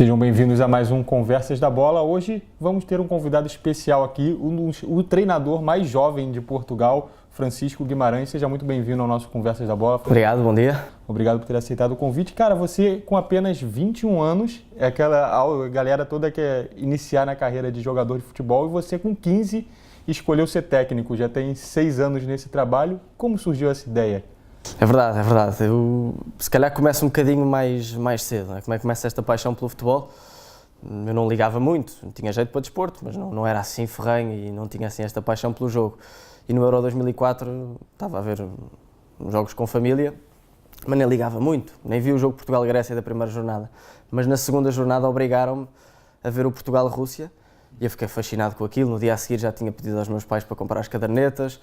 Sejam bem-vindos a mais um Conversas da Bola. Hoje vamos ter um convidado especial aqui, o treinador mais jovem de Portugal, Francisco Guimarães. Seja muito bem-vindo ao nosso Conversas da Bola. Obrigado, bom dia. Obrigado por ter aceitado o convite. Cara, você com apenas 21 anos, é aquela galera toda que quer iniciar na carreira de jogador de futebol, e você com 15 escolheu ser técnico. Já tem 6 anos nesse trabalho. Como surgiu essa ideia? É verdade, é verdade. Eu se calhar começo um bocadinho mais cedo, né? Como é que começa esta paixão pelo futebol? Eu não ligava muito, tinha jeito para desporto, mas não era assim ferrenho e não tinha assim esta paixão pelo jogo. E no Euro 2004 estava a ver jogos com família, mas nem ligava muito, nem vi o jogo Portugal-Grécia da primeira jornada. Mas na segunda jornada obrigaram-me a ver o Portugal-Rússia e eu fiquei fascinado com aquilo. No dia a seguir já tinha pedido aos meus pais para comprar as cadernetas.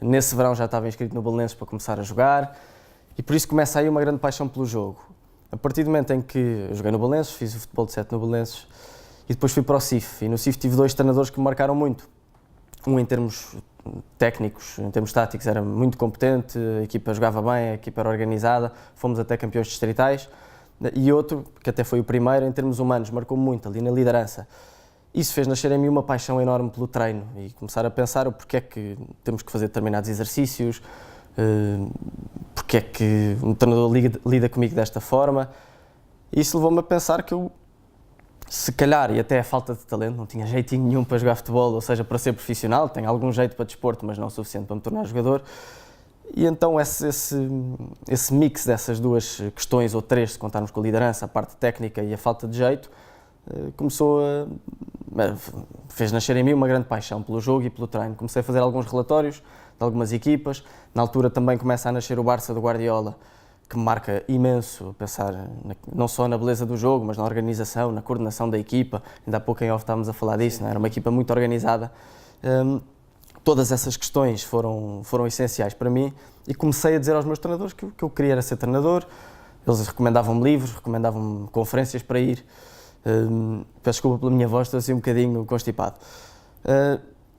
Nesse verão já estava inscrito no Belenenses para começar a jogar e por isso começa aí uma grande paixão pelo jogo. A partir do momento em que eu joguei no Belenenses, fiz o futebol de 7 no Belenenses e depois fui para o CIF. E no CIF tive 2 treinadores que me marcaram muito. Um em termos técnicos, em termos táticos era muito competente, a equipa jogava bem, a equipa era organizada, fomos até campeões distritais. E outro, que até foi o primeiro, em termos humanos, marcou-me muito ali na liderança. Isso fez nascer em mim uma paixão enorme pelo treino e começar a pensar o porquê é que temos que fazer determinados exercícios, porque é que um treinador lida comigo desta forma. E isso levou-me a pensar que eu, se calhar, e até a falta de talento, não tinha jeitinho nenhum para jogar futebol, ou seja, para ser profissional, tenho algum jeito para desporto, mas não o suficiente para me tornar jogador. E então esse mix dessas duas questões, ou 3, se contarmos com a liderança, a parte técnica e a falta de jeito, fez nascer em mim uma grande paixão pelo jogo e pelo treino. Comecei a fazer alguns relatórios de algumas equipas. Na altura também começa a nascer o Barça do Guardiola, que me marca imenso, pensar não só na beleza do jogo, mas na organização, na coordenação da equipa. Ainda há pouco em off estávamos a falar disso, não é? Era uma equipa muito organizada. Todas essas questões foram essenciais para mim e comecei a dizer aos meus treinadores que o que eu queria era ser treinador. Eles recomendavam-me livros, recomendavam-me conferências para ir. Peço desculpa pela minha voz, estou assim um bocadinho constipado.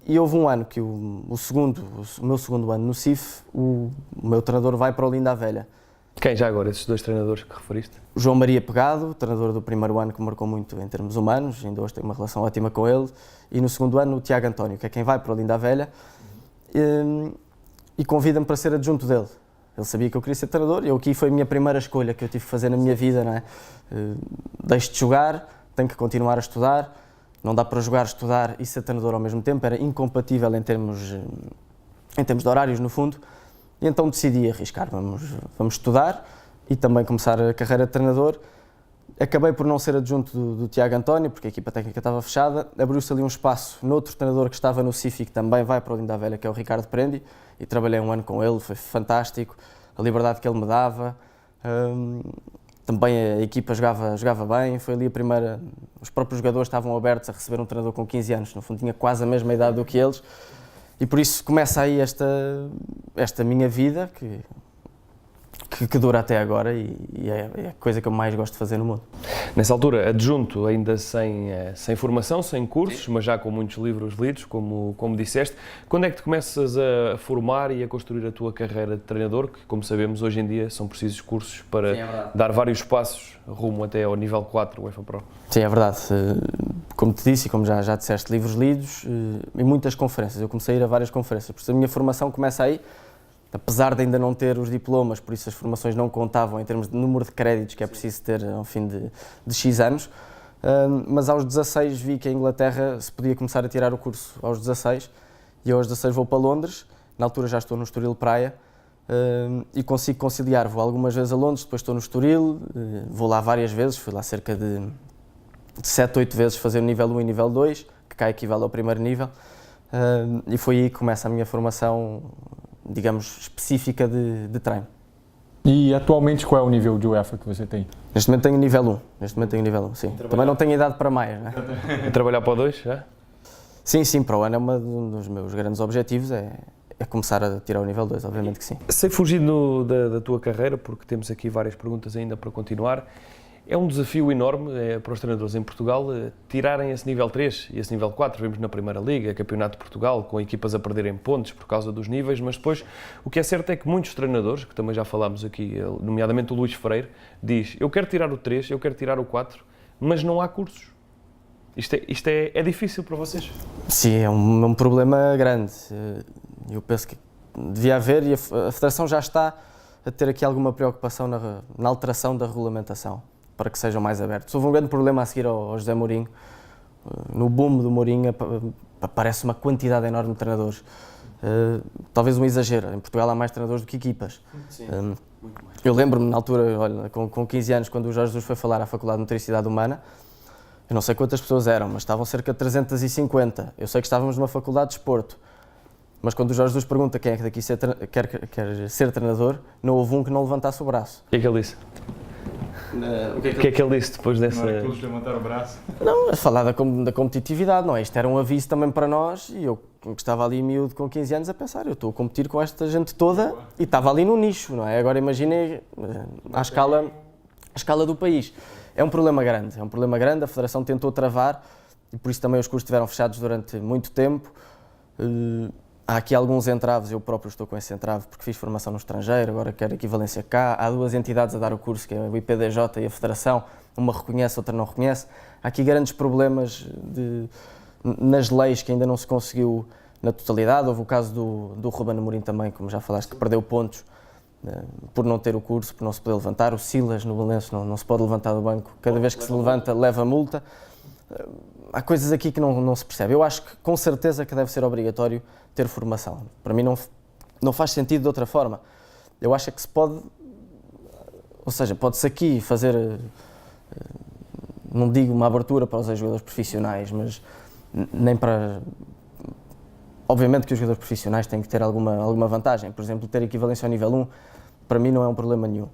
E houve um ano que o meu segundo ano no CIF, o meu treinador vai para o Olinda à Velha. Quem já agora, esses 2 treinadores que referiste? João Maria Pegado, treinador do primeiro ano que me marcou muito em termos humanos, ainda hoje tenho uma relação ótima com ele, e no segundo ano o Tiago António, que é quem vai para o Olinda à Velha, e convida-me para ser adjunto dele. Ele sabia que eu queria ser treinador e aqui foi a minha primeira escolha que eu tive que fazer na minha vida, não é? Deixo de jogar, tenho que continuar a estudar, não dá para jogar, estudar e ser treinador ao mesmo tempo, era incompatível em termos de horários, no fundo, e então decidi arriscar, vamos estudar e também começar a carreira de treinador. Acabei por não ser adjunto do Tiago António, porque a equipa técnica estava fechada, abriu-se ali um espaço noutro treinador que estava no CIF, que também vai para o Olinda à Velha, que é o Ricardo Prendi, e trabalhei um ano com ele, foi fantástico, a liberdade que ele me dava, também a equipa jogava bem, foi ali a primeira, os próprios jogadores estavam abertos a receber um treinador com 15 anos, no fundo tinha quase a mesma idade do que eles, e por isso começa aí esta minha vida, que dura até agora e é a coisa que eu mais gosto de fazer no mundo. Nessa altura, adjunto, ainda sem formação, sem cursos, mas já com muitos livros lidos, como disseste, quando é que te começas a formar e a construir a tua carreira de treinador, que, como sabemos, hoje em dia são precisos cursos para dar vários passos rumo até ao nível 4, UEFA Pro? Sim, é verdade. Como te disse e como já disseste, livros lidos e muitas conferências. Eu comecei a ir a várias conferências, por isso a minha formação começa aí. Apesar de ainda não ter os diplomas, por isso as formações não contavam em termos de número de créditos que é preciso ter ao fim de X anos, mas aos 16 vi que a Inglaterra se podia começar a tirar o curso aos 16 e aos 16 vou para Londres, na altura já estou no Estoril Praia e consigo conciliar, vou algumas vezes a Londres, depois estou no Estoril, vou lá várias vezes, fui lá cerca de 7, 8 vezes fazer o nível 1 e nível 2, que cá equivale ao primeiro nível, e foi aí que começa a minha formação, digamos, específica de treino. E atualmente qual é o nível de UEFA que você tem? Neste momento tenho nível 1, sim. Também não tenho idade para mais, não é? E trabalhar para o 2, já? Sim, para o ano é um dos meus grandes objetivos, é começar a tirar o nível 2, obviamente que sim. Sem fugir da tua carreira, porque temos aqui várias perguntas ainda para continuar, é um desafio enorme para os treinadores em Portugal tirarem esse nível 3 e esse nível 4. Vemos na Primeira Liga, Campeonato de Portugal, com equipas a perderem pontos por causa dos níveis, mas depois o que é certo é que muitos treinadores, que também já falámos aqui, nomeadamente o Luís Freire, diz: eu quero tirar o 3, eu quero tirar o 4, mas não há cursos. Isto é difícil para vocês? Sim, é um problema grande. Eu penso que devia haver, e a Federação já está a ter aqui alguma preocupação na alteração da regulamentação, para que sejam mais abertos. Houve um grande problema a seguir ao José Mourinho. No boom do Mourinho aparece uma quantidade enorme de treinadores. Talvez um exagero. Em Portugal há mais treinadores do que equipas. Sim, eu lembro-me na altura, olha, com 15 anos, quando o Jorge Jesus foi falar à Faculdade de Nutricidade Humana, eu não sei quantas pessoas eram, mas estavam cerca de 350. Eu sei que estávamos numa faculdade de desporto. Mas quando o Jorge Jesus pergunta quem é que daqui quer ser treinador, não houve um que não levantasse o braço. O que é que ele disse? O que é que ele disse depois dessa... Não era todos levantar o braço? Não, a falar da competitividade, não é? Isto era um aviso também para nós, e eu que estava ali miúdo com 15 anos a pensar, eu estou a competir com esta gente toda e estava ali no nicho, não é? Agora imaginem à escala do país. É um problema grande, a Federação tentou travar e por isso também os cursos estiveram fechados durante muito tempo. Há aqui alguns entraves, eu próprio estou com esse entrave porque fiz formação no estrangeiro, agora quero equivalência cá. Há duas entidades a dar o curso, que é o IPDJ e a Federação, uma reconhece, outra não reconhece. Há aqui grandes problemas nas leis que ainda não se conseguiu na totalidade. Houve o caso do Ruben Amorim também, como já falaste, que perdeu pontos por não ter o curso, por não se poder levantar. O Silas no Belenenses não se pode levantar do banco, cada vez que se levanta leva multa. Há coisas aqui que não se percebe. Eu acho que com certeza que deve ser obrigatório ter formação. Para mim não faz sentido de outra forma. Eu acho que se pode, ou seja, pode-se aqui fazer, não digo uma abertura para os jogadores profissionais, mas nem para... Obviamente que os jogadores profissionais têm que ter alguma vantagem. Por exemplo, ter equivalência ao nível 1, para mim não é um problema nenhum.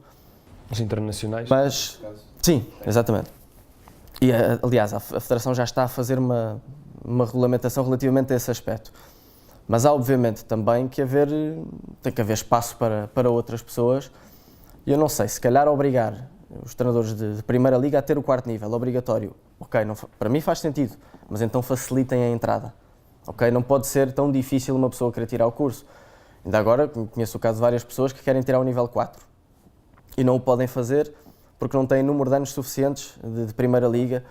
Os internacionais? Mas, sim, exatamente. E, aliás, a Federação já está a fazer uma regulamentação relativamente a esse aspecto. Mas há, obviamente, também tem que haver espaço para outras pessoas. E eu não sei, se calhar obrigar os treinadores de Primeira Liga a ter o quarto nível, obrigatório. Ok, para mim faz sentido, mas então facilitem a entrada. Ok, não pode ser tão difícil uma pessoa querer tirar o curso. Ainda agora conheço o caso de várias pessoas que querem tirar o nível 4 e não o podem fazer porque não têm número de anos suficientes de Primeira Liga.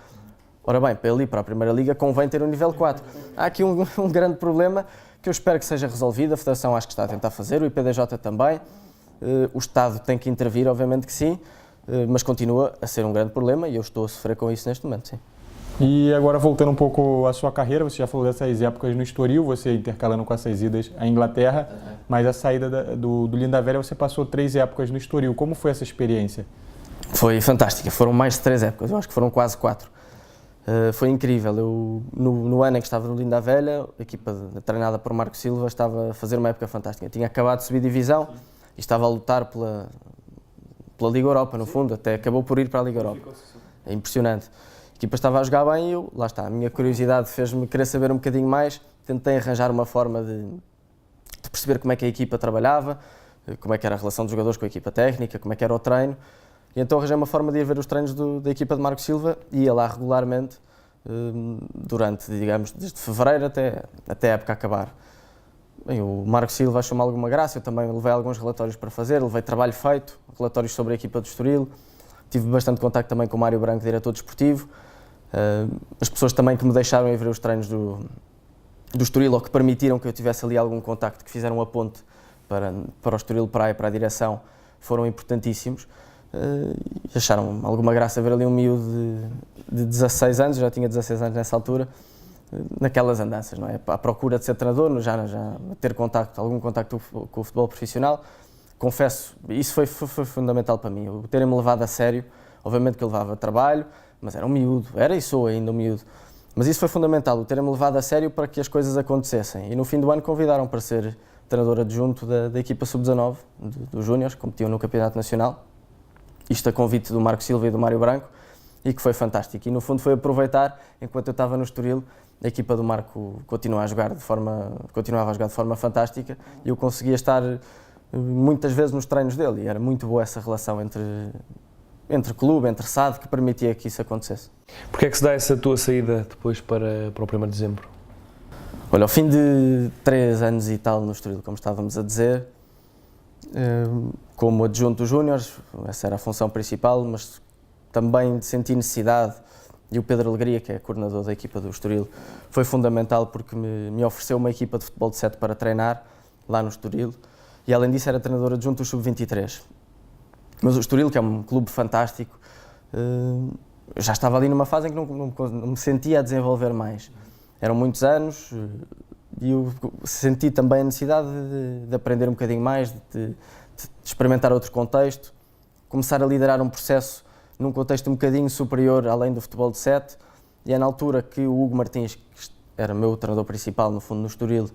Ora bem, para ele ir para a Primeira Liga convém ter o nível 4. Há aqui um grande problema que eu espero que seja resolvido. A Federação acho que está a tentar fazer, o IPDJ também. O Estado tem que intervir, obviamente que sim, mas continua a ser um grande problema e eu estou a sofrer com isso neste momento, sim. E agora voltando um pouco à sua carreira, você já falou dessas épocas no Estoril, você intercalando com essas idas à Inglaterra, mas a saída do Linda Velha você passou 3 épocas no Estoril. Como foi essa experiência? Foi fantástica, foram mais de 3 épocas, eu acho que foram quase 4. Foi incrível, eu no ano em que estava no Linda Velha, a equipa treinada por Marco Silva estava a fazer uma época fantástica. Tinha acabado de subir divisão e estava a lutar pela Liga Europa, no fundo, até acabou por ir para a Liga Europa. É impressionante. A equipa estava a jogar bem e eu, lá está, a minha curiosidade fez-me querer saber um bocadinho mais, tentei arranjar uma forma de perceber como é que a equipa trabalhava, como é que era a relação dos jogadores com a equipa técnica, como é que era o treino, e então arranjei uma forma de ir ver os treinos da equipa de Marco Silva e ia lá regularmente durante, digamos, desde fevereiro até a época acabar. Bem, o Marco Silva achou-me alguma graça, eu também levei alguns relatórios para fazer, levei trabalho feito, relatórios sobre a equipa do Estoril, tive bastante contacto também com o Mário Branco, diretor desportivo, as pessoas também que me deixaram ir ver os treinos do Estoril ou que permitiram que eu tivesse ali algum contacto, que fizeram a ponte para o Estoril Praia, para a direção, foram importantíssimos. Acharam alguma graça ver ali um miúdo de 16 anos, já tinha 16 anos nessa altura, naquelas andanças, não é? À procura de ser treinador, já ter algum contacto com o futebol profissional. Confesso, isso foi fundamental para mim, o terem-me levado a sério. Obviamente que eu levava trabalho, mas era um miúdo, era e sou ainda um miúdo. Mas isso foi fundamental, o terem-me levado a sério para que as coisas acontecessem. E no fim do ano convidaram para ser treinador adjunto da equipa sub-19, dos Júniores, que competiam no Campeonato Nacional. Isto a convite do Marco Silva e do Mário Branco, e que foi fantástico. E no fundo foi aproveitar, enquanto eu estava no Estoril, a equipa do Marco continuava a jogar de forma fantástica e eu conseguia estar muitas vezes nos treinos dele e era muito boa essa relação entre clube, entre SAD, que permitia que isso acontecesse. Porquê é que se dá essa tua saída depois para o 1º de dezembro? Olha, ao fim de 3 anos e tal no Estoril, como estávamos a dizer, como adjunto dos Júniores, essa era a função principal, mas também senti necessidade E o Pedro Alegria, que é coordenador da equipa do Estoril, foi fundamental porque me ofereceu uma equipa de futebol de 7 para treinar lá no Estoril. E além disso era treinador adjunto do Sub-23. Mas o Estoril, que é um clube fantástico, já estava ali numa fase em que não me sentia a desenvolver mais. Eram muitos anos e eu senti também a necessidade de aprender um bocadinho mais, de experimentar outro contexto, começar a liderar um processo num contexto um bocadinho superior além do futebol de 7. E é na altura que o Hugo Martins, que era meu treinador principal no fundo no Estoril,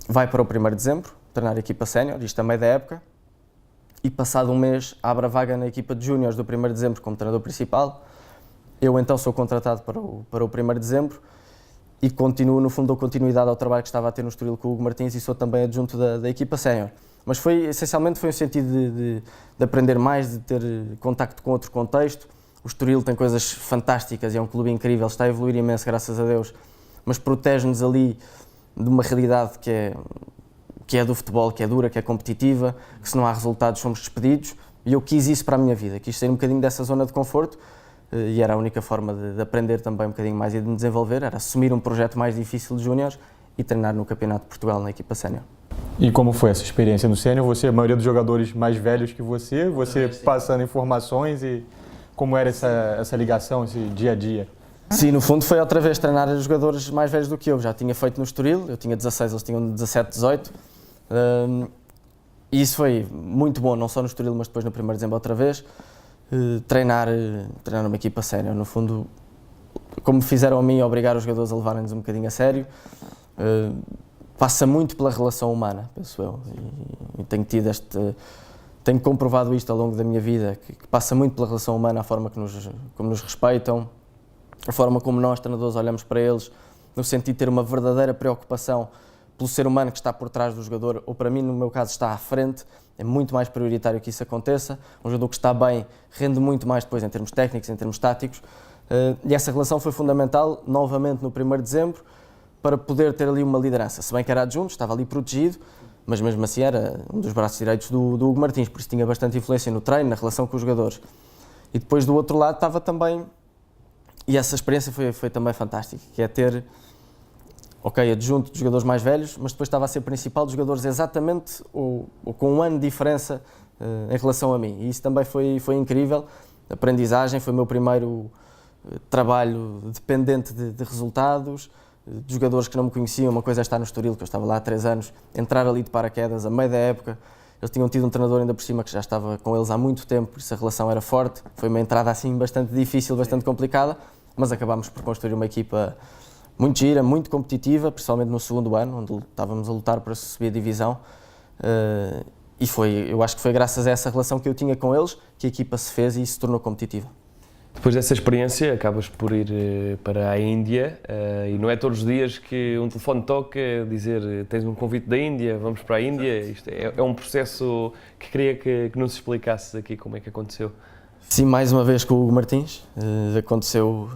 vai para o 1º de dezembro treinar a equipa sénior, isto a meio da época, e passado um mês abre a vaga na equipa de júniores do 1º de dezembro como treinador principal. Eu então sou contratado para o 1º de dezembro e continuo, no fundo, dou continuidade ao trabalho que estava a ter no Estoril com o Hugo Martins e sou também adjunto da equipa sénior. Mas essencialmente foi um sentido de aprender mais, de ter contacto com outro contexto. O Estoril tem coisas fantásticas e é um clube incrível, está a evoluir imenso, graças a Deus, mas protege-nos ali de uma realidade que é do futebol, que é dura, que é competitiva, que se não há resultados somos despedidos, e eu quis isso para a minha vida, quis sair um bocadinho dessa zona de conforto, e era a única forma de aprender também um bocadinho mais e de me desenvolver, era assumir um projeto mais difícil de júniores e treinar no Campeonato de Portugal na equipa sénior. E como foi essa experiência no sénior? Você, a maioria dos jogadores mais velhos que você passando informações e como era essa ligação, esse dia a dia? Sim, no fundo foi outra vez treinar jogadores mais velhos do que eu. Já tinha feito no Estoril, eu tinha 16, eles tinham 17, 18. E isso foi muito bom, não só no Estoril, mas depois no 1º de dezembro outra vez. Treinar uma equipa séria, no fundo, como fizeram a mim, obrigar os jogadores a levarem-nos um bocadinho a sério. Passa muito pela relação humana, penso eu. E tenho comprovado isto ao longo da minha vida, que passa muito pela relação humana, a forma como nos respeitam, a forma como nós, treinadores, olhamos para eles, no sentido de ter uma verdadeira preocupação pelo ser humano que está por trás do jogador, ou para mim, no meu caso, está à frente. É muito mais prioritário que isso aconteça. Um jogador que está bem rende muito mais depois em termos técnicos, em termos táticos. E essa relação foi fundamental, novamente no 1º de dezembro, para poder ter ali uma liderança. Se bem que era adjunto, estava ali protegido, mas mesmo assim era um dos braços direitos do Hugo Martins, por isso tinha bastante influência no treino, na relação com os jogadores. E depois do outro lado estava também, e essa experiência foi também fantástica, que é ter, adjunto de jogadores mais velhos, mas depois estava a ser principal de jogadores exatamente ou com um ano de diferença em relação a mim. E isso também foi incrível, aprendizagem, foi o meu primeiro trabalho dependente de resultados, de jogadores que não me conheciam. Uma coisa é estar no Estoril, que eu estava lá há 3 anos, entrar ali de paraquedas a meio da época. Eles tinham tido um treinador ainda por cima que já estava com eles há muito tempo, por isso a relação era forte. Foi uma entrada assim bastante difícil, bastante complicada, mas acabámos por construir uma equipa muito gira, muito competitiva, principalmente no 2º ano, onde estávamos a lutar para subir a divisão. E eu acho que foi graças a essa relação que eu tinha com eles que a equipa se fez e se tornou competitiva. Depois dessa experiência, acabas por ir para a Índia e não é todos os dias que um telefone toca dizer tens um convite da Índia, vamos para a Índia. Isto é um processo que queria que nos explicasses aqui como é que aconteceu. Sim, mais uma vez com o Hugo Martins. Aconteceu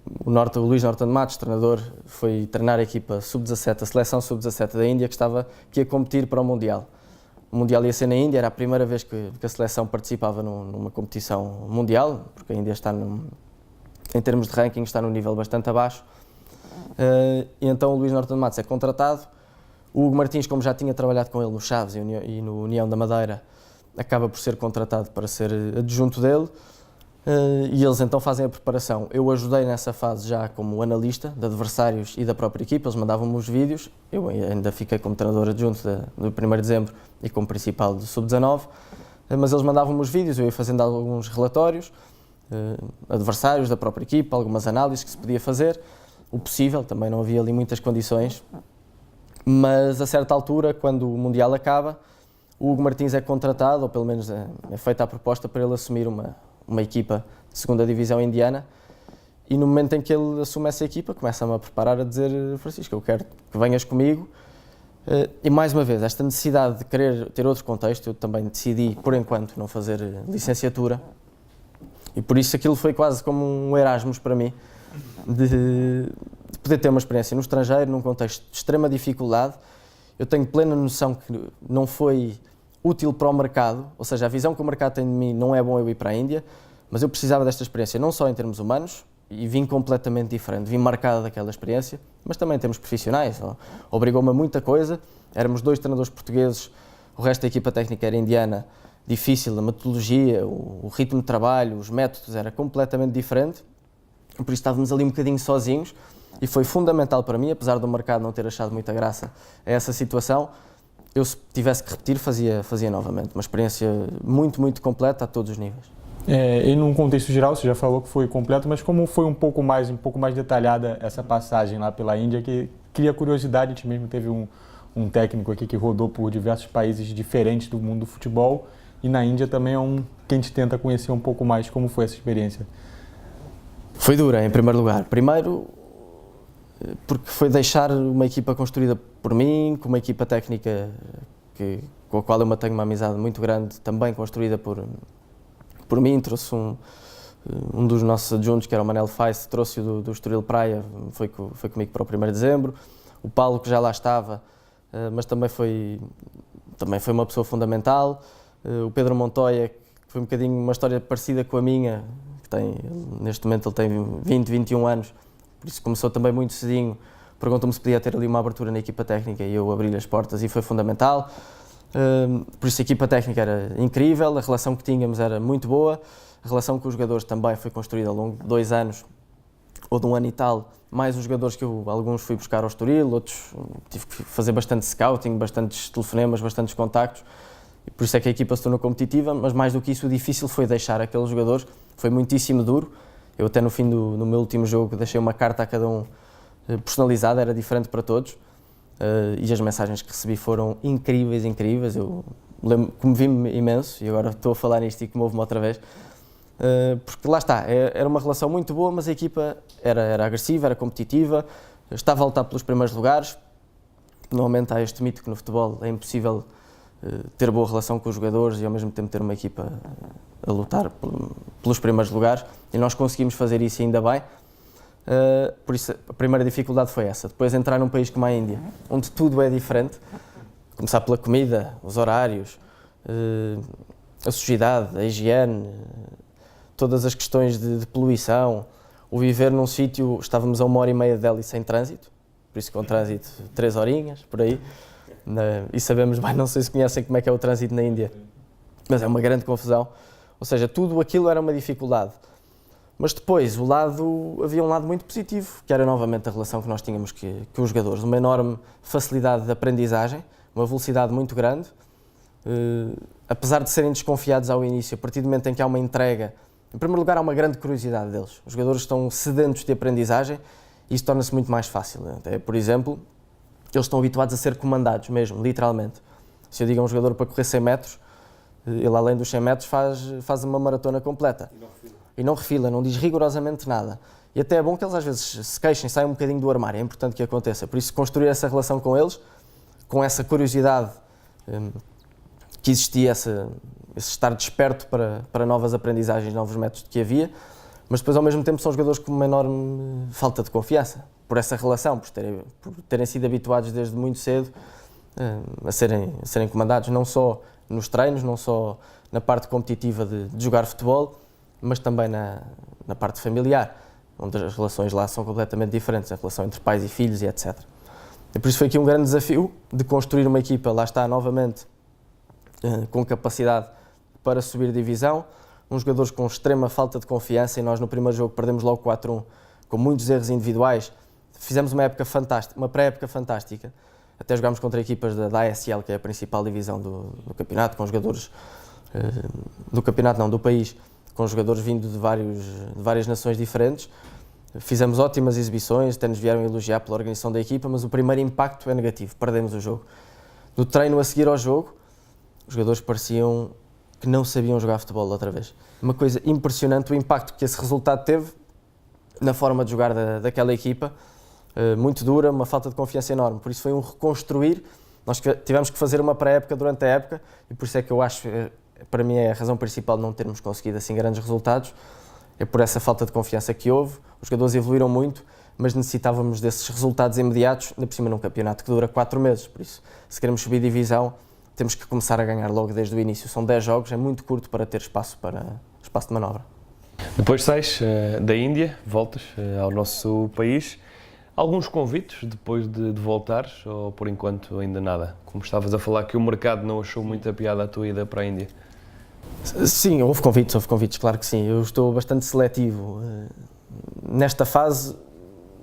o Luís Norton de Matos, treinador, foi treinar a equipa sub-17, a seleção sub-17 da Índia que ia competir para o Mundial. O Mundial ia ser na Índia, era a primeira vez que a seleção participava numa competição mundial, porque a Índia está, em termos de ranking, está num nível bastante abaixo. E então o Luís Norton de Matos é contratado. O Hugo Martins, como já tinha trabalhado com ele no Chaves e no União da Madeira, acaba por ser contratado para ser adjunto dele. E eles então fazem a preparação. Eu ajudei nessa fase já como analista de adversários e da própria equipa, eles mandavam-me os vídeos, eu ainda fiquei como treinador adjunto do 1º de dezembro e como principal do Sub-19, mas eles mandavam-me os vídeos, eu ia fazendo alguns relatórios, adversários da própria equipa, algumas análises que se podia fazer, o possível, também não havia ali muitas condições, mas a certa altura, quando o Mundial acaba, o Hugo Martins é contratado, ou pelo menos é feita a proposta para ele assumir uma equipa de 2ª divisão indiana, e no momento em que ele assume essa equipa, começa-me a preparar a dizer: Francisco, eu quero que venhas comigo. E mais uma vez, esta necessidade de querer ter outro contexto, eu também decidi, por enquanto, não fazer licenciatura, e por isso aquilo foi quase como um Erasmus para mim, de poder ter uma experiência no estrangeiro, num contexto de extrema dificuldade. Eu tenho plena noção que não foi útil para o mercado, ou seja, a visão que o mercado tem de mim não é bom eu ir para a Índia, mas eu precisava desta experiência, não só em termos humanos, e vim completamente diferente, vim marcado daquela experiência, mas também em termos profissionais. Obrigou-me a muita coisa, éramos 2 treinadores portugueses, o resto da equipa técnica era indiana, difícil, a metodologia, o ritmo de trabalho, os métodos era completamente diferente, por isso estávamos ali um bocadinho sozinhos, e foi fundamental para mim, apesar do mercado não ter achado muita graça a essa situação, eu se tivesse que repetir fazia novamente, uma experiência muito, muito completa a todos os níveis. E num contexto geral, você já falou que foi completo, mas como foi um pouco mais detalhada essa passagem lá pela Índia, que cria curiosidade, a gente mesmo teve um técnico aqui que rodou por diversos países diferentes do mundo do futebol, e na Índia também é que a gente tenta conhecer um pouco mais como foi essa experiência. Foi dura, em primeiro lugar. Primeiro, porque foi deixar uma equipa construída por mim, com uma equipa técnica com a qual eu mantenho uma amizade muito grande, também construída por mim. Trouxe um dos nossos adjuntos, que era o Manel Faice, trouxe-o do Estoril Praia, foi comigo para o 1º de dezembro. O Paulo, que já lá estava, mas também foi uma pessoa fundamental. O Pedro Montoya, que foi um bocadinho uma história parecida com a minha, neste momento ele tem 20, 21 anos, por isso começou também muito cedinho, perguntou-me se podia ter ali uma abertura na equipa técnica e eu abri-lhe as portas e foi fundamental. Por isso a equipa técnica era incrível, a relação que tínhamos era muito boa, a relação com os jogadores também foi construída ao longo de 2 anos, ou de 1 ano e tal, mais os jogadores que alguns fui buscar ao Estoril, outros tive que fazer bastante scouting, bastantes telefonemas, bastantes contactos, e por isso é que a equipa se tornou competitiva, mas mais do que isso o difícil foi deixar aqueles jogadores, foi muitíssimo duro. Eu até no meu último jogo deixei uma carta a cada um personalizada, era diferente para todos, e as mensagens que recebi foram incríveis, eu comovi-me imenso, e agora estou a falar nisto e comovo-me outra vez, porque lá está, era uma relação muito boa, mas a equipa era agressiva, era competitiva, estava a lutar pelos primeiros lugares. Normalmente há este mito que no futebol é impossível ter boa relação com os jogadores e ao mesmo tempo ter uma equipa a lutar pelos primeiros lugares, e nós conseguimos fazer isso ainda bem. Por isso a primeira dificuldade foi essa. Depois entrar num país como a Índia, onde tudo é diferente, começar pela comida, os horários, a sujidade, a higiene, todas as questões de poluição, o viver num sítio, estávamos a 1h30 de Delhi sem trânsito, por isso com trânsito 3 horinhas, por aí, e sabemos bem, não sei se conhecem como é que é o trânsito na Índia, mas é uma grande confusão, ou seja, tudo aquilo era uma dificuldade. Mas depois havia um lado muito positivo, que era novamente a relação que nós tínhamos com os jogadores, uma enorme facilidade de aprendizagem, uma velocidade muito grande, apesar de serem desconfiados ao início, a partir do momento em que há uma entrega, em primeiro lugar há uma grande curiosidade deles, os jogadores estão sedentos de aprendizagem e isso torna-se muito mais fácil. Até, por exemplo, eles estão habituados a ser comandados mesmo, literalmente. Se eu digo a um jogador para correr 100 metros, ele além dos 100 metros faz uma maratona completa. E não refila, não diz rigorosamente nada. E até é bom que eles às vezes se queixem, saiam um bocadinho do armário, é importante que aconteça. Por isso, construir essa relação com eles, com essa curiosidade que existia, esse estar desperto para novas aprendizagens, novos métodos que havia, mas depois ao mesmo tempo são jogadores com uma enorme falta de confiança, por essa relação, por terem sido habituados desde muito cedo a serem comandados, não só nos treinos, não só na parte competitiva de jogar futebol, mas também na parte familiar, onde as relações lá são completamente diferentes, a relação entre pais e filhos e etc. E por isso foi aqui um grande desafio de construir uma equipa, lá está novamente, com capacidade para subir divisão, uns jogadores com extrema falta de confiança, e nós no primeiro jogo perdemos logo 4-1, com muitos erros individuais. Fizemos uma pré-época fantástica, até jogámos contra equipas da ASL, que é a principal divisão do campeonato, com jogadores do país, com jogadores vindo de várias nações diferentes. Fizemos ótimas exibições, até nos vieram elogiar pela organização da equipa, mas o primeiro impacto é negativo, perdemos o jogo. No treino a seguir ao jogo, os jogadores pareciam que não sabiam jogar futebol outra vez. Uma coisa impressionante o impacto que esse resultado teve na forma de jogar daquela equipa, muito dura, uma falta de confiança enorme. Por isso foi um reconstruir, nós tivemos que fazer uma pré-época durante a época, e por isso é que eu acho, para mim é a razão principal de não termos conseguido assim grandes resultados, é por essa falta de confiança que houve. Os jogadores evoluíram muito, mas necessitávamos desses resultados imediatos, ainda por cima num campeonato que dura 4 meses, por isso, se queremos subir divisão, temos que começar a ganhar logo desde o início. São 10 jogos, é muito curto para ter espaço de manobra. Depois sais da Índia, voltas ao nosso país. Alguns convites depois de voltares ou por enquanto ainda nada? Como estavas a falar que o mercado não achou muita piada a tua ida para a Índia. Sim, houve convites, claro que sim. Eu estou bastante seletivo. Nesta fase,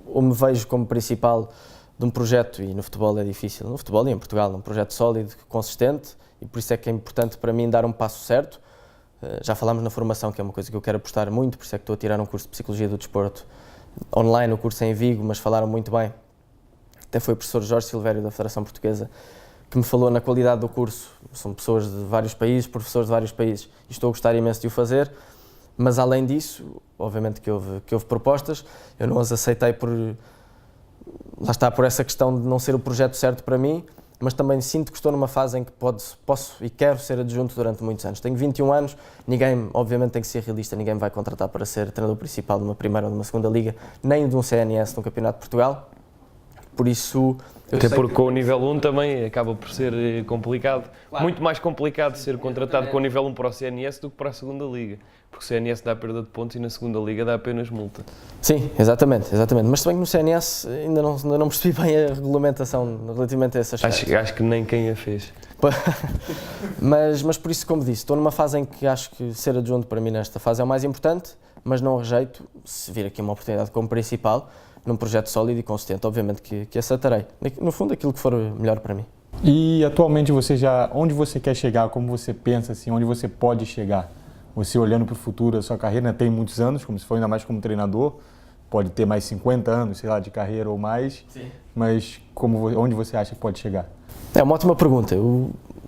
ou me vejo como principal de um projeto, e no futebol é difícil, no futebol e em Portugal, um projeto sólido, consistente, e por isso é que é importante para mim dar um passo certo. Já falámos na formação, que é uma coisa que eu quero apostar muito, por isso é que estou a tirar um curso de Psicologia do Desporto online, o curso é em Vigo, mas falaram muito bem. Até foi o professor Jorge Silvério da Federação Portuguesa que me falou na qualidade do curso. São pessoas de vários países, professores de vários países, e estou a gostar imenso de o fazer, mas além disso, obviamente que houve propostas, eu não as aceitei lá está, por essa questão de não ser o projeto certo para mim, mas também sinto que estou numa fase em que posso e quero ser adjunto durante muitos anos. Tenho 21 anos, ninguém, obviamente tem que ser realista, ninguém me vai contratar para ser treinador principal de uma primeira ou de uma segunda liga, nem de um CNS no Campeonato de Portugal, por isso... Até porque com o nível 1 também acaba por ser complicado, claro. Muito mais complicado ser contratado com o nível 1 para o CNS do que para a segunda liga, porque o CNS dá perda de pontos e na segunda liga dá apenas multa. Sim, exatamente, mas se bem que no CNS ainda não percebi bem a regulamentação relativamente a essas acho que nem quem a fez. mas por isso, como disse, estou numa fase em que acho que ser adjunto para mim nesta fase é o mais importante, mas não rejeito, se vir aqui uma oportunidade como principal, num projeto sólido e consistente, obviamente que aceitarei. No fundo, aquilo que for melhor para mim. E atualmente onde você quer chegar, como você pensa assim, onde você pode chegar? Você olhando para o futuro, a sua carreira tem muitos anos, como se for ainda mais como treinador, pode ter mais 50 anos, sei lá, de carreira ou mais. Sim. Mas onde você acha que pode chegar? É uma ótima pergunta.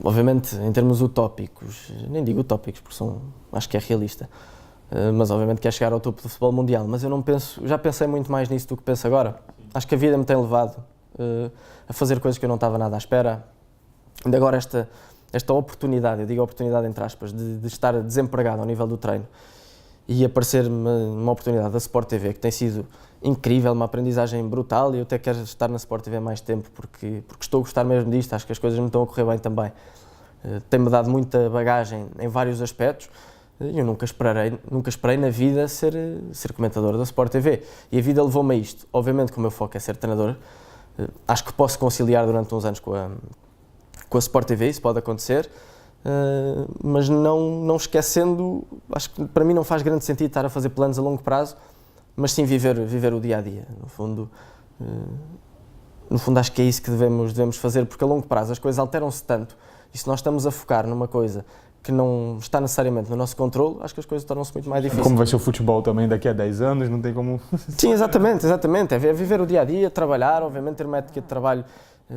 Obviamente, em termos utópicos, nem digo utópicos porque acho que é realista, mas obviamente quer chegar ao topo do futebol mundial, mas eu não penso, já pensei muito mais nisso do que penso agora. Acho que a vida me tem levado a fazer coisas que eu não estava nada à espera. Ainda agora esta oportunidade, eu digo oportunidade entre aspas, de estar desempregado ao nível do treino e aparecer-me uma oportunidade da Sport TV que tem sido incrível, uma aprendizagem brutal, e eu até quero estar na Sport TV mais tempo porque estou a gostar mesmo disto, acho que as coisas me estão a correr bem também. Tem-me dado muita bagagem em vários aspectos. Eu nunca esperei na vida ser comentador da Sport TV, e a vida levou-me a isto. Obviamente que o meu foco é ser treinador, acho que posso conciliar durante uns anos com a Sport TV, isso pode acontecer, mas não esquecendo, acho que para mim não faz grande sentido estar a fazer planos a longo prazo, mas sim viver o dia-a-dia, no fundo acho que é isso que devemos fazer, porque a longo prazo as coisas alteram-se tanto, e se nós estamos a focar numa coisa que não está necessariamente no nosso controle, acho que as coisas tornam-se muito mais difíceis. Como vai ser o futebol também daqui a 10 anos, não tem como... Sim, exatamente, é viver o dia-a-dia, trabalhar, obviamente ter uma ética de trabalho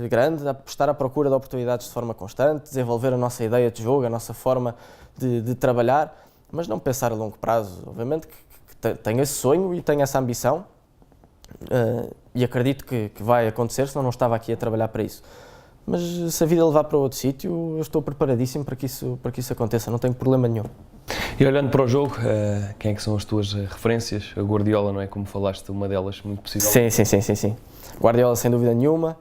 grande, estar à procura de oportunidades de forma constante, desenvolver a nossa ideia de jogo, a nossa forma de trabalhar, mas não pensar a longo prazo. Obviamente que tenho esse sonho e tenho essa ambição, e acredito que vai acontecer, senão não estava aqui a trabalhar para isso. Mas se a vida levar para outro sítio, eu estou preparadíssimo para que isso aconteça, não tenho problema nenhum. E olhando para o jogo, quem é que são as tuas referências? A Guardiola, não é? Como falaste, uma delas, muito possível. Sim. Guardiola, sem dúvida nenhuma.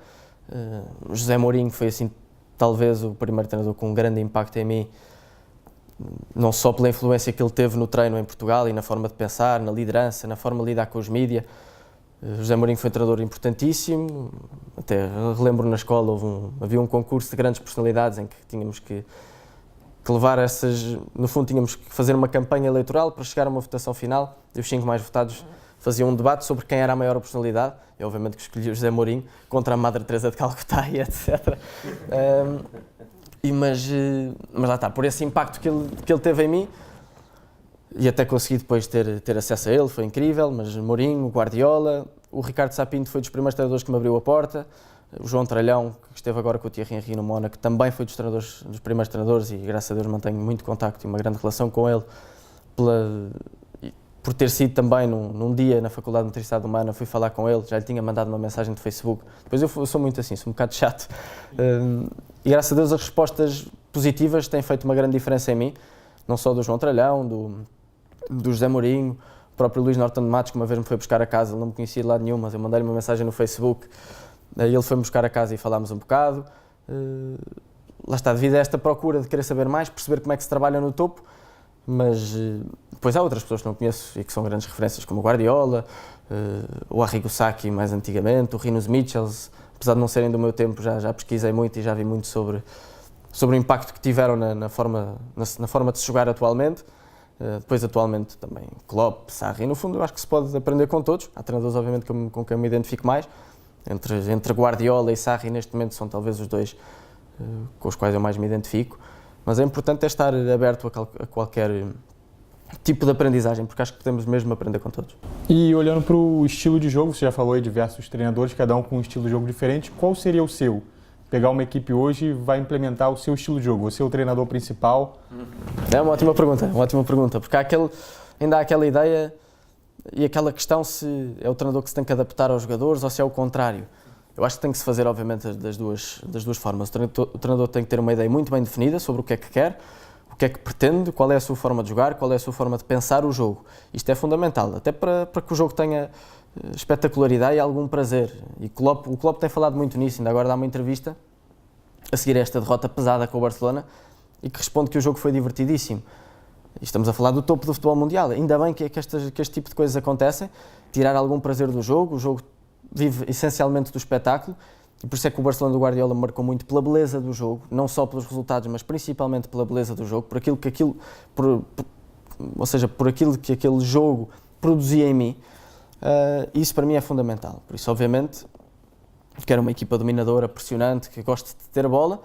José Mourinho foi, assim, talvez o primeiro treinador com um grande impacto em mim, não só pela influência que ele teve no treino em Portugal e na forma de pensar, na liderança, na forma de lidar com os mídias. José Mourinho foi um treinador importantíssimo, até relembro na escola havia um concurso de grandes personalidades em que tínhamos que levar no fundo tínhamos que fazer uma campanha eleitoral para chegar a uma votação final, e os 5 mais votados faziam um debate sobre quem era a maior personalidade, e obviamente que escolhi o José Mourinho contra a Madre Teresa de Calcutá e etc. Mas lá está, por esse impacto que ele teve em mim, e até consegui depois ter acesso a ele, foi incrível, mas Mourinho, Guardiola, o Ricardo Sá Pinto foi dos primeiros treinadores que me abriu a porta, o João Tralhão, que esteve agora com o Thierry Henry no Mónaco, também foi dos primeiros treinadores, e graças a Deus mantenho muito contacto e uma grande relação com ele, por ter sido também num dia na Faculdade de Motricidade Humana, fui falar com ele, já lhe tinha mandado uma mensagem do Facebook, depois eu sou muito assim, sou um bocado chato, e graças a Deus as respostas positivas têm feito uma grande diferença em mim, não só do João Tralhão, do José Mourinho, o próprio Luís Norton de Matos, que uma vez me foi buscar a casa, ele não me conhecia de lado nenhum, mas eu mandei-lhe uma mensagem no Facebook, ele foi-me buscar a casa e falámos um bocado. Lá está, devido a esta procura de querer saber mais, perceber como é que se trabalha no topo, mas depois há outras pessoas que não conheço e que são grandes referências, como o Guardiola, o Arrigo Sacchi mais antigamente, o Rinus Michels, apesar de não serem do meu tempo, já pesquisei muito e já vi muito sobre o impacto que tiveram na forma de se jogar atualmente. Depois, atualmente, também Klopp, Sarri, e no fundo eu acho que se pode aprender com todos. Há treinadores, obviamente, com quem eu me identifico mais. Entre Guardiola e Sarri, neste momento, são talvez os dois com os quais eu mais me identifico. Mas é importante estar aberto a qualquer tipo de aprendizagem, porque acho que podemos mesmo aprender com todos. E olhando para o estilo de jogo, você já falou de diversos treinadores, cada um com um estilo de jogo diferente, qual seria o seu? Pegar uma equipe hoje e vai implementar o seu estilo de jogo, você é o treinador principal? É uma ótima pergunta, porque ainda há aquela ideia e aquela questão se é o treinador que se tem que adaptar aos jogadores ou se é o contrário. Eu acho que tem que se fazer, obviamente, das duas formas. O treinador tem que ter uma ideia muito bem definida sobre o que é que quer, o que é que pretende, qual é a sua forma de jogar, qual é a sua forma de pensar o jogo. Isto é fundamental, até para que o jogo tenha espetacularidade e algum prazer. E o Klopp tem falado muito nisso, ainda agora dá uma entrevista a seguir a esta derrota pesada com o Barcelona e que responde que o jogo foi divertidíssimo. E estamos a falar do topo do futebol mundial, ainda bem que este tipo de coisas acontecem, tirar algum prazer do jogo, o jogo vive essencialmente do espetáculo e por isso é que o Barcelona do Guardiola marcou muito pela beleza do jogo, não só pelos resultados, mas principalmente pela beleza do jogo, por aquilo que aquele jogo produzia em mim. Isso para mim é fundamental, por isso obviamente quero uma equipa dominadora, pressionante, que goste de ter a bola,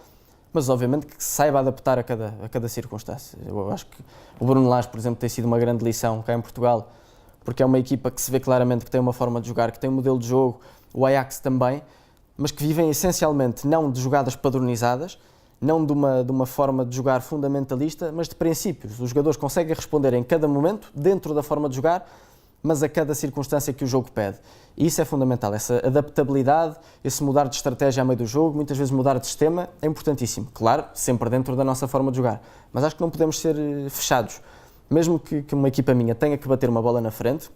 mas obviamente que saiba adaptar a cada circunstância. Eu acho que o Bruno Lage, por exemplo, tem sido uma grande lição cá em Portugal, porque é uma equipa que se vê claramente que tem uma forma de jogar, que tem um modelo de jogo, o Ajax também, mas que vivem essencialmente não de jogadas padronizadas, não de uma forma de jogar fundamentalista, mas de princípios. Os jogadores conseguem responder em cada momento, dentro da forma de jogar, mas a cada circunstância que o jogo pede. E isso é fundamental, essa adaptabilidade, esse mudar de estratégia a meio do jogo, muitas vezes mudar de sistema, é importantíssimo. Claro, sempre dentro da nossa forma de jogar, mas acho que não podemos ser fechados. Mesmo que uma equipa minha tenha que bater uma bola na frente,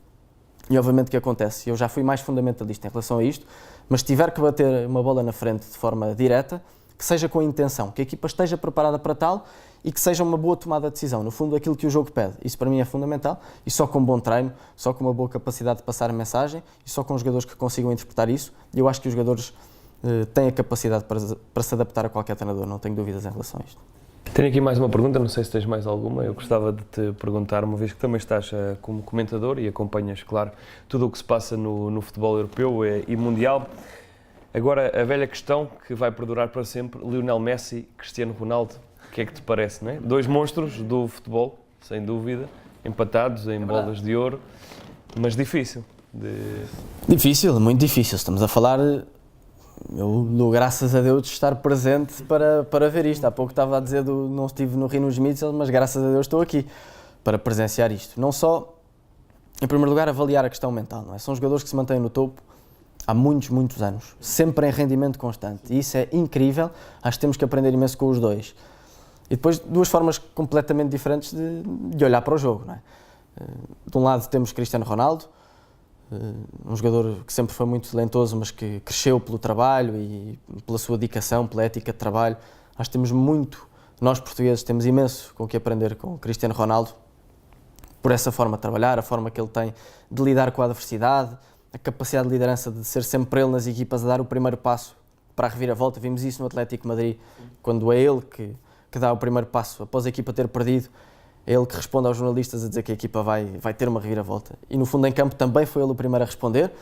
e obviamente que acontece, eu já fui mais fundamentalista em relação a isto, mas se tiver que bater uma bola na frente de forma direta, que seja com intenção, que a equipa esteja preparada para tal e que seja uma boa tomada de decisão, no fundo aquilo que o jogo pede. Isso para mim é fundamental e só com bom treino, só com uma boa capacidade de passar a mensagem e só com jogadores que consigam interpretar isso, eu acho que os jogadores têm a capacidade para se adaptar a qualquer treinador, não tenho dúvidas em relação a isto. Tenho aqui mais uma pergunta, não sei se tens mais alguma. Eu gostava de te perguntar, uma vez que também estás como comentador e acompanhas, claro, tudo o que se passa no futebol europeu e mundial. Agora, a velha questão que vai perdurar para sempre, Lionel Messi, Cristiano Ronaldo, o que é que te parece, não é? Dois monstros do futebol, sem dúvida, empatados em bolas de ouro, mas difícil. Difícil, muito difícil. Estamos a falar... Eu dou graças a Deus de estar presente para ver isto. Há pouco estava a dizer não estive no Rinus Michels, mas graças a Deus estou aqui para presenciar isto. Não só, em primeiro lugar, avaliar a questão mental, não é? São jogadores que se mantêm no topo há muitos, muitos anos, sempre em rendimento constante. E isso é incrível, acho que temos que aprender imenso com os dois. E depois, duas formas completamente diferentes de olhar para o jogo, não é? De um lado temos Cristiano Ronaldo, um jogador que sempre foi muito talentoso, mas que cresceu pelo trabalho e pela sua dedicação, pela ética de trabalho. Nós temos muito, nós portugueses temos imenso com o que aprender com o Cristiano Ronaldo, por essa forma de trabalhar, a forma que ele tem de lidar com a adversidade, a capacidade de liderança de ser sempre ele nas equipas a dar o primeiro passo para a reviravolta. Vimos isso no Atlético de Madrid, quando é ele que dá o primeiro passo após a equipa ter perdido. É ele que responde aos jornalistas a dizer que a equipa vai ter uma reviravolta. E no fundo em campo também foi ele o primeiro a responder.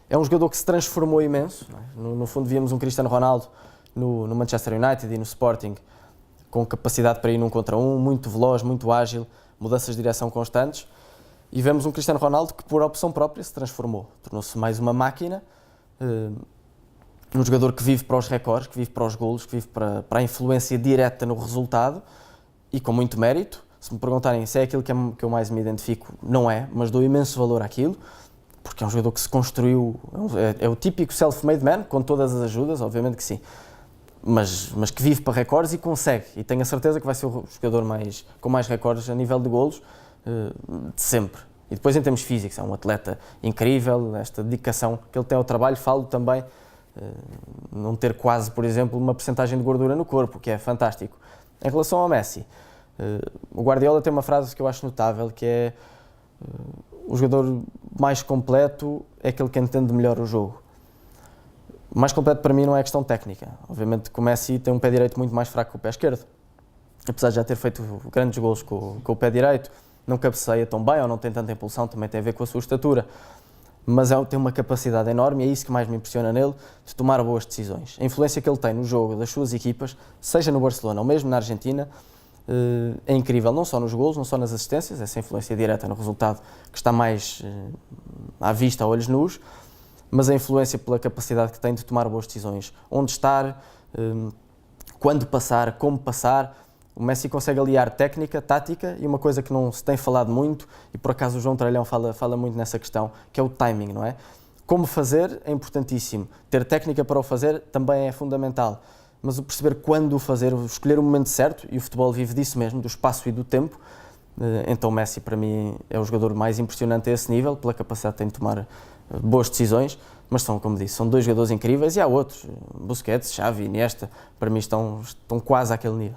É um jogador que se transformou imenso. Não é? No fundo víamos um Cristiano Ronaldo no Manchester United e no Sporting com capacidade para ir num contra um, muito veloz, muito ágil, mudanças de direção constantes. E vemos um Cristiano Ronaldo que por opção própria se transformou. Tornou-se mais uma máquina, um jogador que vive para os recordes, que vive para os golos, que vive para a influência direta no resultado e com muito mérito. Se me perguntarem se é aquilo que eu mais me identifico, não é, mas dou imenso valor àquilo, porque é um jogador que se construiu, é o típico self-made man, com todas as ajudas, obviamente que sim, mas que vive para recordes e consegue, e tenho a certeza que vai ser o jogador com mais recordes a nível de golos de sempre. E depois em termos físicos, é um atleta incrível, esta dedicação que ele tem ao trabalho, falo também, não ter quase, por exemplo, uma percentagem de gordura no corpo, que é fantástico. Em relação ao Messi, O Guardiola tem uma frase que eu acho notável, que é o jogador mais completo é aquele que entende melhor o jogo. O mais completo para mim não é questão técnica. Obviamente que o Messi tem um pé direito muito mais fraco que o pé esquerdo. Apesar de já ter feito grandes golos com o pé direito, não cabeceia tão bem ou não tem tanta impulsão, também tem a ver com a sua estatura. Mas tem uma capacidade enorme e é isso que mais me impressiona nele, de tomar boas decisões. A influência que ele tem no jogo das suas equipas, seja no Barcelona ou mesmo na Argentina, é incrível, não só nos golos, não só nas assistências, essa influência direta no resultado que está mais à vista, a olhos nus, mas a influência pela capacidade que tem de tomar boas decisões. Onde estar, quando passar, como passar. O Messi consegue aliar técnica, tática e uma coisa que não se tem falado muito, e por acaso o João Tralhão fala muito nessa questão, que é o timing, não é? Como fazer é importantíssimo, ter técnica para o fazer também é fundamental, mas o perceber quando o fazer, escolher o momento certo, e o futebol vive disso mesmo, do espaço e do tempo. Então o Messi para mim é o jogador mais impressionante a esse nível, pela capacidade que tem de tomar boas decisões, mas são, como disse, são dois jogadores incríveis, e há outros, Busquets, Xavi, Iniesta, para mim estão quase àquele nível.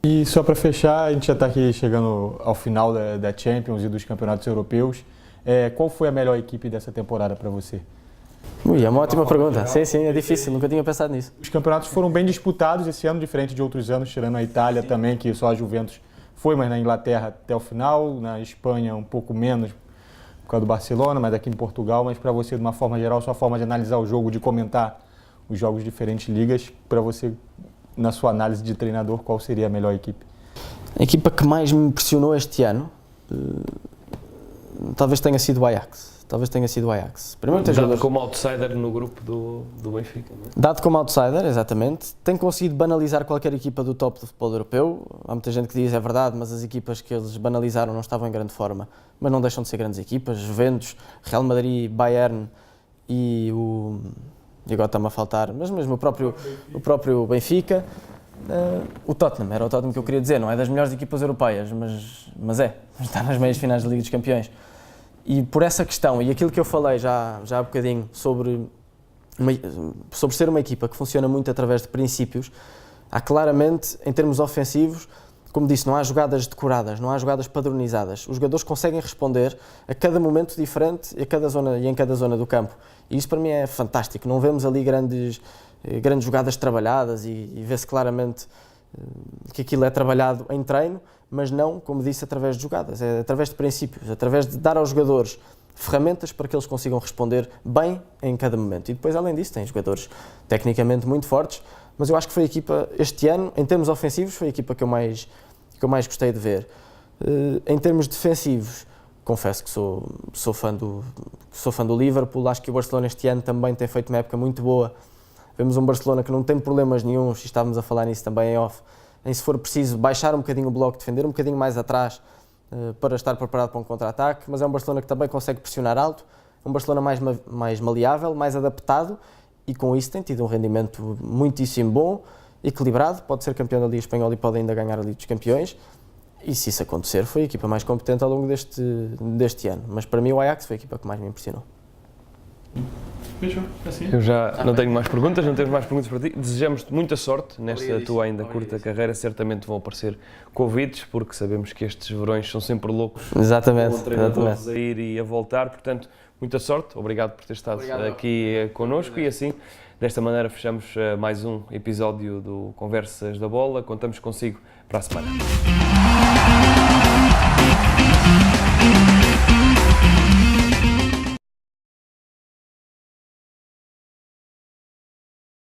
E só para fechar, a gente já está aqui chegando ao final da Champions e dos campeonatos europeus. Qual foi a melhor equipe dessa temporada para você? É uma ótima pergunta. Sim, é difícil, nunca tinha pensado nisso. Os campeonatos foram bem disputados esse ano, diferente de outros anos, tirando a Itália também, que só a Juventus foi, mas na Inglaterra até o final, na Espanha um pouco menos, por causa do Barcelona, mas aqui em Portugal. Mas para você, de uma forma geral, sua forma de analisar o jogo, de comentar os jogos de diferentes ligas, para você, na sua análise de treinador, qual seria a melhor equipe? A equipa que mais me impressionou este ano, talvez tenha sido o Ajax. Primeiro, dado como outsider no grupo do Benfica, não é? Dado como outsider, exatamente. Tem conseguido banalizar qualquer equipa do top do futebol europeu. Há muita gente que diz, é verdade, mas as equipas que eles banalizaram não estavam em grande forma, mas não deixam de ser grandes equipas. Juventus, Real Madrid, Bayern e agora está-me a faltar, mas mesmo o próprio Benfica. O Tottenham, era o Tottenham que eu queria dizer, não é das melhores equipas europeias, mas está nas meias finais da Liga dos Campeões. E por essa questão, e aquilo que eu falei já há bocadinho sobre ser uma equipa que funciona muito através de princípios, há claramente, em termos ofensivos, como disse, não há jogadas decoradas, não há jogadas padronizadas. Os jogadores conseguem responder a cada momento diferente e em cada zona do campo. E isso para mim é fantástico. Não vemos ali grandes jogadas trabalhadas e vê-se claramente que aquilo é trabalhado em treino, mas não, como disse, através de jogadas, é através de princípios, através de dar aos jogadores ferramentas para que eles consigam responder bem em cada momento. E depois, além disso, tem jogadores tecnicamente muito fortes, mas eu acho que foi a equipa, este ano, em termos ofensivos, foi a equipa que eu mais gostei de ver. Em termos defensivos, confesso que sou fã do Liverpool. Acho que o Barcelona este ano também tem feito uma época muito boa. Vemos um Barcelona que não tem problemas nenhuns, e estávamos a falar nisso também em off, em se for preciso baixar um bocadinho o bloco, defender um bocadinho mais atrás para estar preparado para um contra-ataque, mas é um Barcelona que também consegue pressionar alto, um Barcelona mais maleável, mais adaptado, e com isso tem tido um rendimento muitíssimo bom, equilibrado, pode ser campeão da Liga Espanhola e pode ainda ganhar a Liga dos Campeões, e se isso acontecer foi a equipa mais competente ao longo deste ano, mas para mim o Ajax foi a equipa que mais me impressionou. Fechou, assim. Eu já não tenho mais perguntas, não temos mais perguntas para ti. Desejamos-te muita sorte nesta tua ainda curta carreira. Certamente vão aparecer convites, porque sabemos que estes verões são sempre loucos. Exatamente. Treinadores a ir e a voltar. Portanto, muita sorte. Obrigado por ter estado aqui connosco. E assim, desta maneira, fechamos mais um episódio do Conversas da Bola. Contamos consigo para a semana.